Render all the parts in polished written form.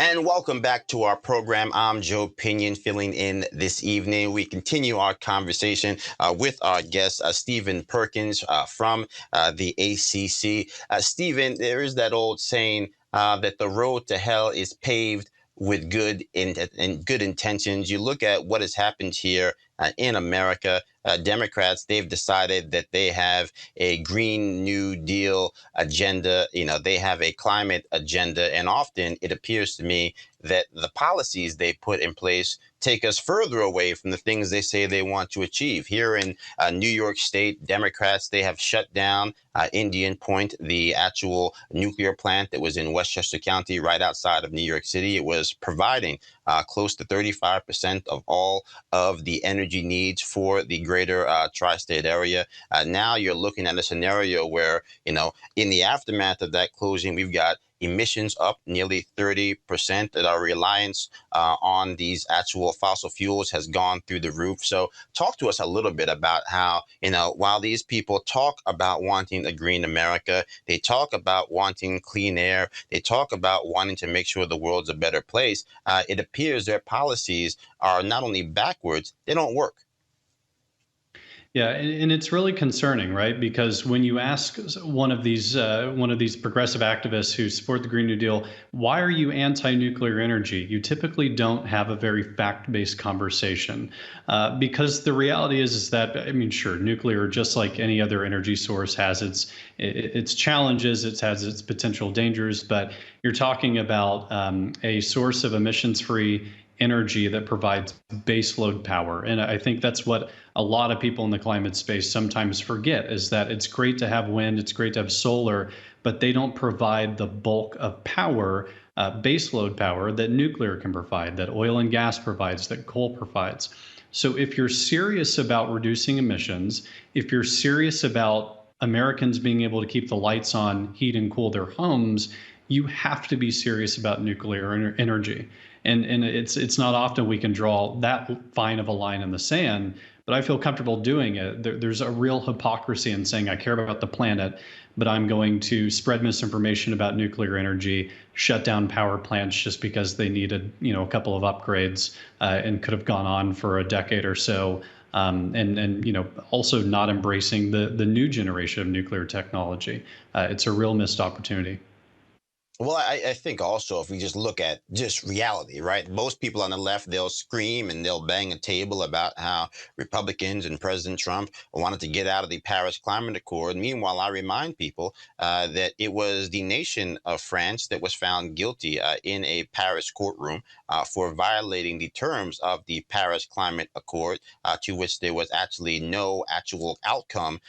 And welcome back to our program. I'm Joe Pinion filling in this evening. We continue our conversation with our guest, Stephen Perkins from the ACC. Stephen, there is that old saying that the road to hell is paved with good intentions. You look at what has happened here in America. Democrats, they've decided that they have a Green New Deal agenda. You know, they have a climate agenda. And often it appears to me that the policies they put in place take us further away from the things they say they want to achieve. Here in New York State, Democrats, they have shut down Indian Point, the actual nuclear plant that was in Westchester County, right outside of New York City. It was providing close to 35% of all of the energy needs for the greater tri-state area. Now you're looking at a scenario where, you know, in the aftermath of that closing, we've got emissions up nearly 30%, that our reliance on these actual fossil fuels has gone through the roof. So talk to us a little bit about how, you know, while these people talk about wanting a green America, they talk about wanting clean air, they talk about wanting to make sure the world's a better place, it appears their policies are not only backwards, they don't work. Yeah, and it's really concerning, right? Because when you ask one of these progressive activists who support the Green New Deal, why are you anti-nuclear energy? You typically don't have a very fact-based conversation, because the reality is that, I mean, sure, nuclear, just like any other energy source, has its challenges, it has its potential dangers, but you're talking about a source of emissions-free energy that provides baseload power. And I think that's what a lot of people in the climate space sometimes forget, is that it's great to have wind, it's great to have solar, but they don't provide the bulk of power, baseload power, that nuclear can provide, that oil and gas provides, that coal provides. So if you're serious about reducing emissions, if you're serious about Americans being able to keep the lights on, heat and cool their homes, you have to be serious about nuclear energy. And it's not often we can draw that fine of a line in the sand, but I feel comfortable doing it. There's a real hypocrisy in saying I care about the planet, but I'm going to spread misinformation about nuclear energy, shut down power plants just because they needed, a couple of upgrades, and could have gone on for a decade or so. And also not embracing the new generation of nuclear technology. It's a real missed opportunity. Well, I think also if we just look at just reality, right? Most people on the left, they'll scream and they'll bang a table about how Republicans and President Trump wanted to get out of the Paris Climate Accord. Meanwhile, I remind people that it was the nation of France that was found guilty in a Paris courtroom for violating the terms of the Paris Climate Accord, to which there was actually no actual outcome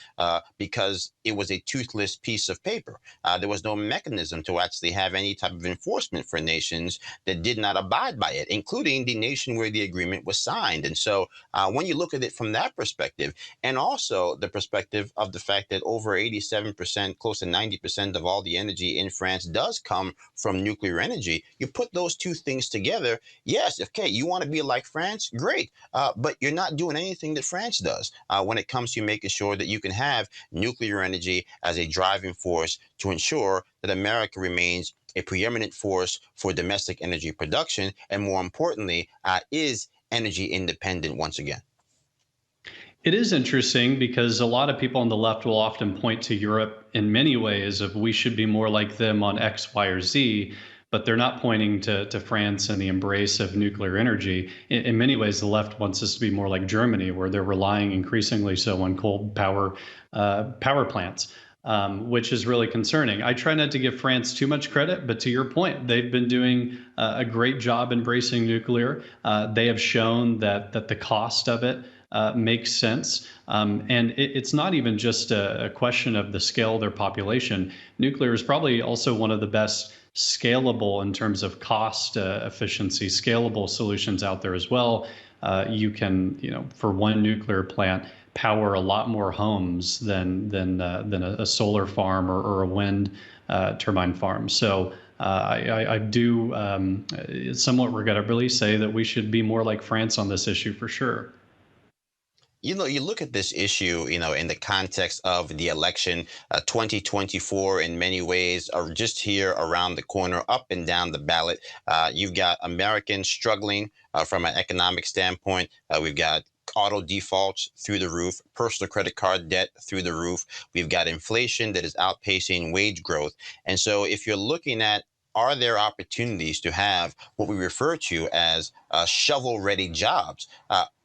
because it was a toothless piece of paper. There was no mechanism to actually have any type of enforcement for nations that did not abide by it, including the nation where the agreement was signed. And so when you look at it from that perspective, and also the perspective of the fact that over 87%, close to 90% of all the energy in France does come from nuclear energy, you put those two things together. Yes, okay, you want to be like France, great, but you're not doing anything that France does when it comes to making sure that you can have nuclear energy as a driving force to ensure that America remains a preeminent force for domestic energy production, and more importantly, is energy independent once again. It is interesting because a lot of people on the left will often point to Europe in many ways of we should be more like them on X, Y, or Z, but they're not pointing to France and the embrace of nuclear energy. In many ways, the left wants us to be more like Germany, where they're relying increasingly so on coal power plants. Which is really concerning. I try not to give France too much credit, but to your point, they've been doing a great job embracing nuclear. They have shown that the cost of it makes sense. And it's not even just a question of the scale of their population. Nuclear is probably also one of the best scalable in terms of cost efficiency, scalable solutions out there as well. You can, for one nuclear plant, power a lot more homes than a solar farm or a wind turbine farm. So I do somewhat regrettably say that we should be more like France on this issue for sure. you look at this issue, in the context of the election, 2024 in many ways are just here around the corner, up and down the ballot. You've got Americans struggling from an economic standpoint. We've got auto defaults through the roof, personal credit card debt through the roof. We've got inflation that is outpacing wage growth. And so if you're looking at, are there opportunities to have what we refer to as shovel ready jobs?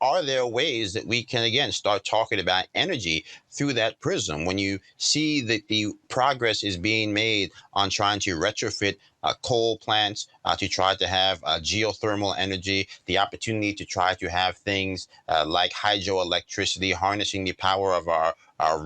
Are there ways that we can, again, start talking about energy through that prism? When you see that the progress is being made on trying to retrofit coal plants to try to have geothermal energy, the opportunity to try to have things like hydroelectricity, harnessing the power of our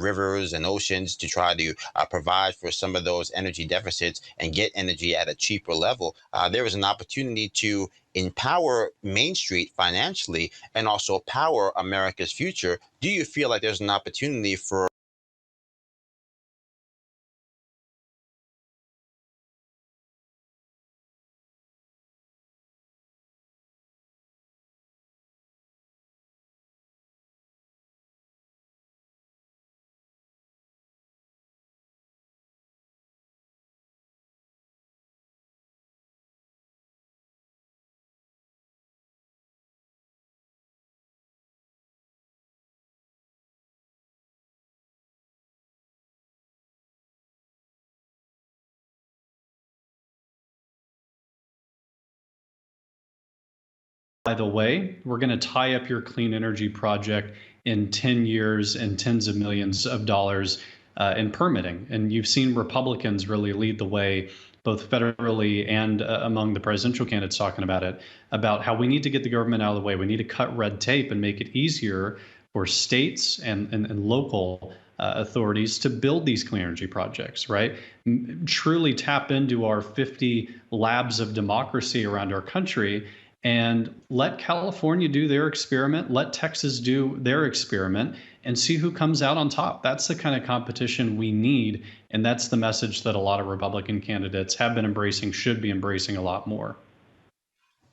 rivers and oceans to try to provide for some of those energy deficits and get energy at a cheaper level. There is an opportunity to empower Main Street financially and also power America's future. Do you feel like there's an opportunity for By the way, we're going to tie up your clean energy project in 10 years and tens of millions of dollars in permitting. And you've seen Republicans really lead the way, both federally and among the presidential candidates talking about it, about how we need to get the government out of the way. We need to cut red tape and make it easier for states and local authorities to build these clean energy projects, right? Truly tap into our 50 labs of democracy around our country and let California do their experiment, let Texas do their experiment, and see who comes out on top. That's the kind of competition we need, and that's the message that a lot of Republican candidates have been embracing, should be embracing a lot more.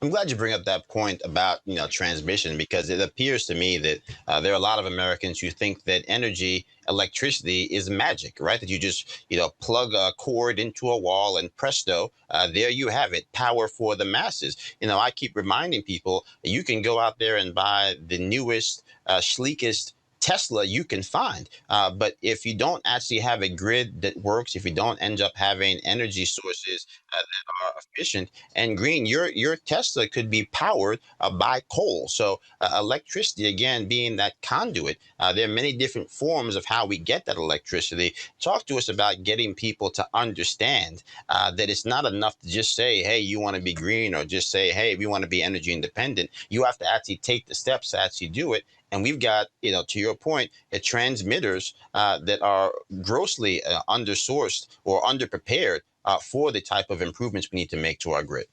I'm glad you bring up that point about transmission, because it appears to me that there are a lot of Americans who think that energy, electricity, is magic, right? That you just plug a cord into a wall and presto, there you have it, power for the masses. I keep reminding people you can go out there and buy the newest, sleekest Tesla you can find. But if you don't actually have a grid that works, if you don't end up having energy sources that are efficient and green, your Tesla could be powered by coal. So electricity, again, being that conduit, there are many different forms of how we get that electricity. Talk to us about getting people to understand that it's not enough to just say, hey, you want to be green, or just say, hey, we want to be energy independent. You have to actually take the steps to actually do it. And we've got, to your point, transmitters that are grossly undersourced or underprepared for the type of improvements we need to make to our grid.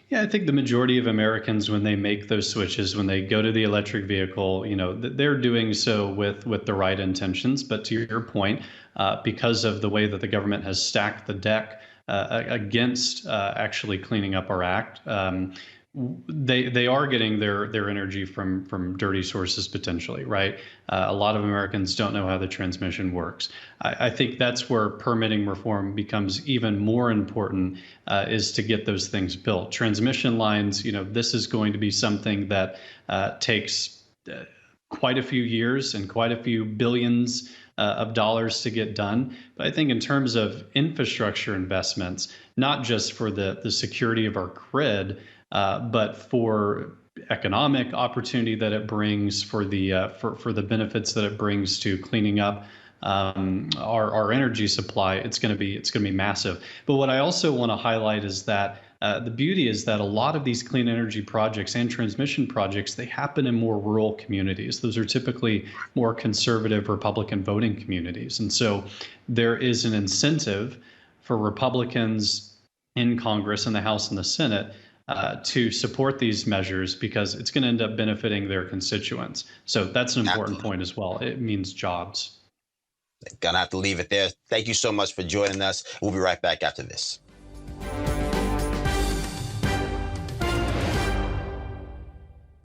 Yeah, I think the majority of Americans, when they make those switches, when they go to the electric vehicle, they're doing so with the right intentions. But to your point, because of the way that the government has stacked the deck against actually cleaning up our act, they are getting their energy from dirty sources potentially, right? A lot of Americans don't know how the transmission works. I think that's where permitting reform becomes even more important, is to get those things built. Transmission lines, this is going to be something that takes quite a few years and quite a few billions of dollars to get done. But I think in terms of infrastructure investments, not just for the security of our grid, but for economic opportunity that it brings, for the benefits that it brings to cleaning up our energy supply, it's going to be massive. But what I also want to highlight is that the beauty is that a lot of these clean energy projects and transmission projects, they happen in more rural communities. Those are typically more conservative Republican voting communities. And so there is an incentive for Republicans in Congress, in the House and the Senate, to support these measures, because it's going to end up benefiting their constituents. So that's an important point as well. It means jobs. Gonna have to leave it there. Thank you so much for joining us. We'll be right back after this.